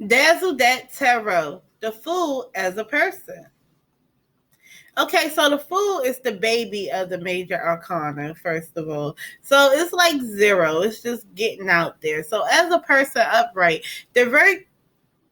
DAZZLE.tarot, the Fool as a person. Okay, so the Fool is the baby of the major arcana, first of all. So it's like zero. It's just getting out there. So as a person upright, they're very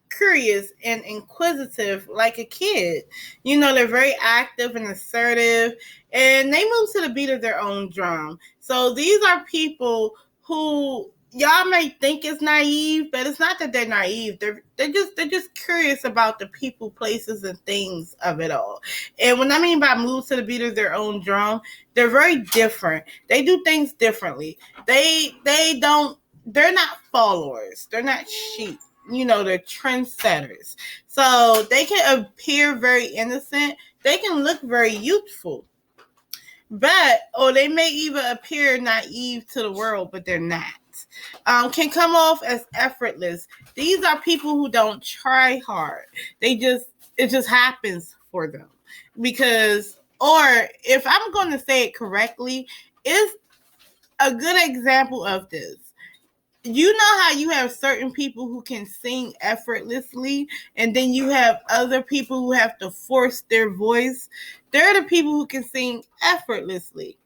curious and inquisitive like a kid. You know, they're very active and assertive, and they move to the beat of their own drum. So these are people who y'all may think is naive, but it's not that they're naive. They're just curious about the people, places, and things of it all. And what I mean by move to the beat of their own drum, they're very different. They do things differently. They're not followers. They're not sheep. You know, they're trendsetters. So they can appear very innocent. They can look very youthful. Or they may even appear naive to the world, but they're not. Can come off as effortless. These are people who don't try hard. It just happens for them. Or if I'm going to say it correctly, is a good example of this. You know how you have certain people who can sing effortlessly, and then you have other people who have to force their voice. They're the people who can sing effortlessly.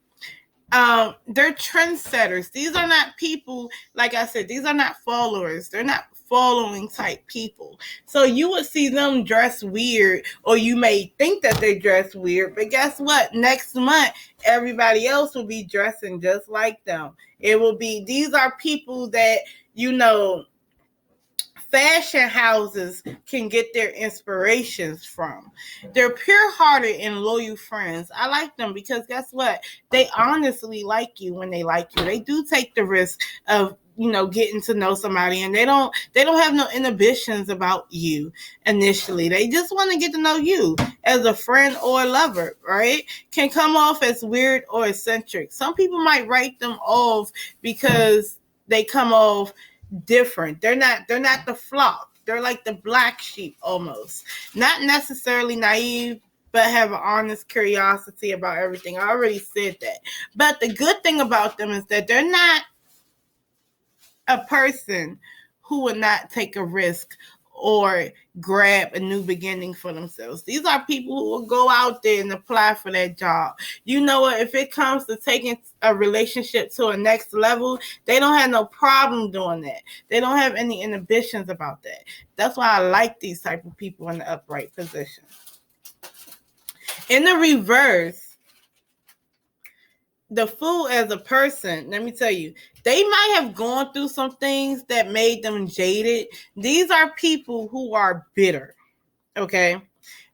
They're trendsetters. These are not people, like I said, these are not followers. They're not following type people. So you would see them dress weird, or you may think that they dress weird, but guess what? Next month, everybody else will be dressing just like them. These are people that, you know, fashion houses can get their inspirations from. They're pure-hearted and loyal friends. I like them because guess what? They honestly like you when they like you. They do take the risk of, you know, getting to know somebody, and they don't have no inhibitions about you initially. They just want to get to know you as a friend or a lover, right? Can come off as weird or eccentric. Some people might write them off because they come off different. They're not the flock. They're like the black sheep almost. Not necessarily naive, but have an honest curiosity about everything. I already said that. But the good thing about them is that they're not a person who would not take a risk or grab a new beginning for themselves. These are people who will go out there and apply for that job. You know what? If it comes to taking a relationship to a next level, they don't have no problem doing that. They don't have any inhibitions about that. That's why I like these type of people in the upright position. In the reverse, the Fool as a person, let me tell you, they might have gone through some things that made them jaded. These are people who are bitter, okay?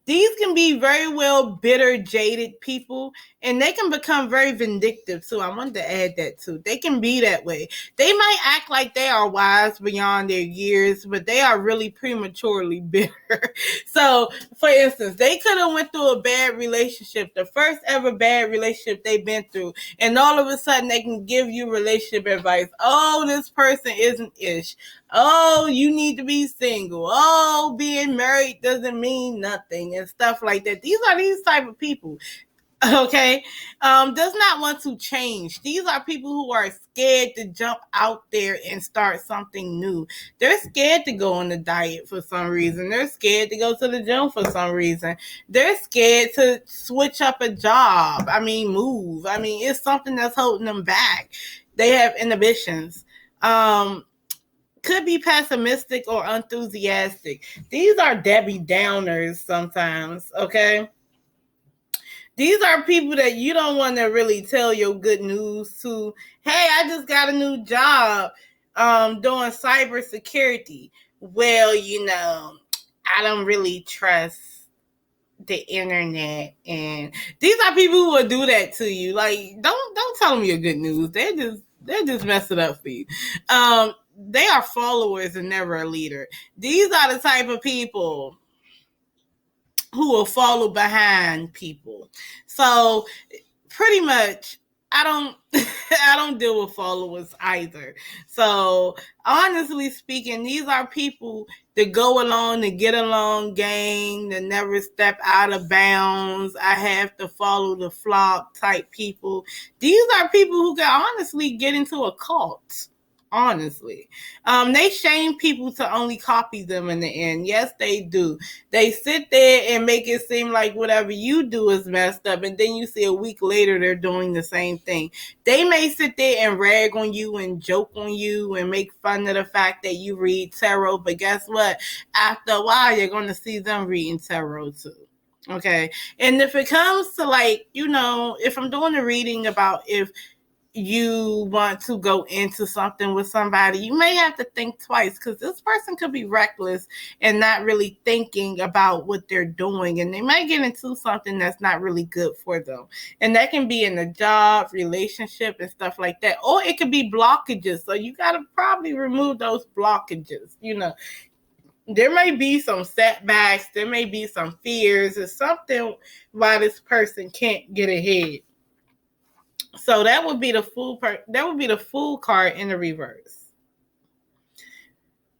These can be very well bitter, jaded people, and they can become very vindictive too. I wanted to add that too. They can be that way. They might act like they are wise beyond their years, but they are really prematurely bitter. So, for instance, they could have went through a bad relationship, the first ever bad relationship they've been through, and all of a sudden they can give you relationship advice. Oh, this person isn't ish. Oh, you need to be single. Oh, being married doesn't mean nothing and stuff like that. These are these type of people, okay? Does not want to change. These are people who are scared to jump out there and start something new. They're scared to go on a diet for some reason. They're scared to go to the gym for some reason. They're scared to switch up a job. Move. It's something that's holding them back. They have inhibitions. Could be pessimistic or enthusiastic. These are Debbie Downers sometimes, okay? These are people that you don't want to really tell your good news to. Hey, I just got a new job doing cybersecurity. Well, I don't really trust the internet, and these are people who will do that to you. Like, don't tell them your good news. They're just mess it up for you. They are followers and never a leader. These are the type of people who will follow behind people. So pretty much I don't deal with followers either. So honestly speaking, these are people that go along, to get along gang, that never step out of bounds. I have to follow the flock type people. These are people who can honestly get into a cult. honestly. They shame people to only copy them in the end. Yes, they do. They sit there and make it seem like whatever you do is messed up, and then you see a week later they're doing the same thing. They may sit there and rag on you and joke on you and make fun of the fact that you read tarot, but guess what? After a while, you're going to see them reading tarot too. Okay. And if it comes to, like, if I'm doing a reading about if you want to go into something with somebody, you may have to think twice, because this person could be reckless and not really thinking about what they're doing, and they might get into something that's not really good for them. And that can be in a job, relationship, and stuff like that. Or it could be blockages. So you got to probably remove those blockages. There may be some setbacks, there may be some fears, or something why this person can't get ahead. So that would be the fool card in the reverse.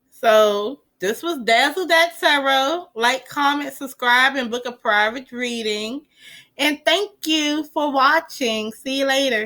So this was DAZZLE.tarot. Like, comment, subscribe, and book a private reading. And thank you for watching. See you later.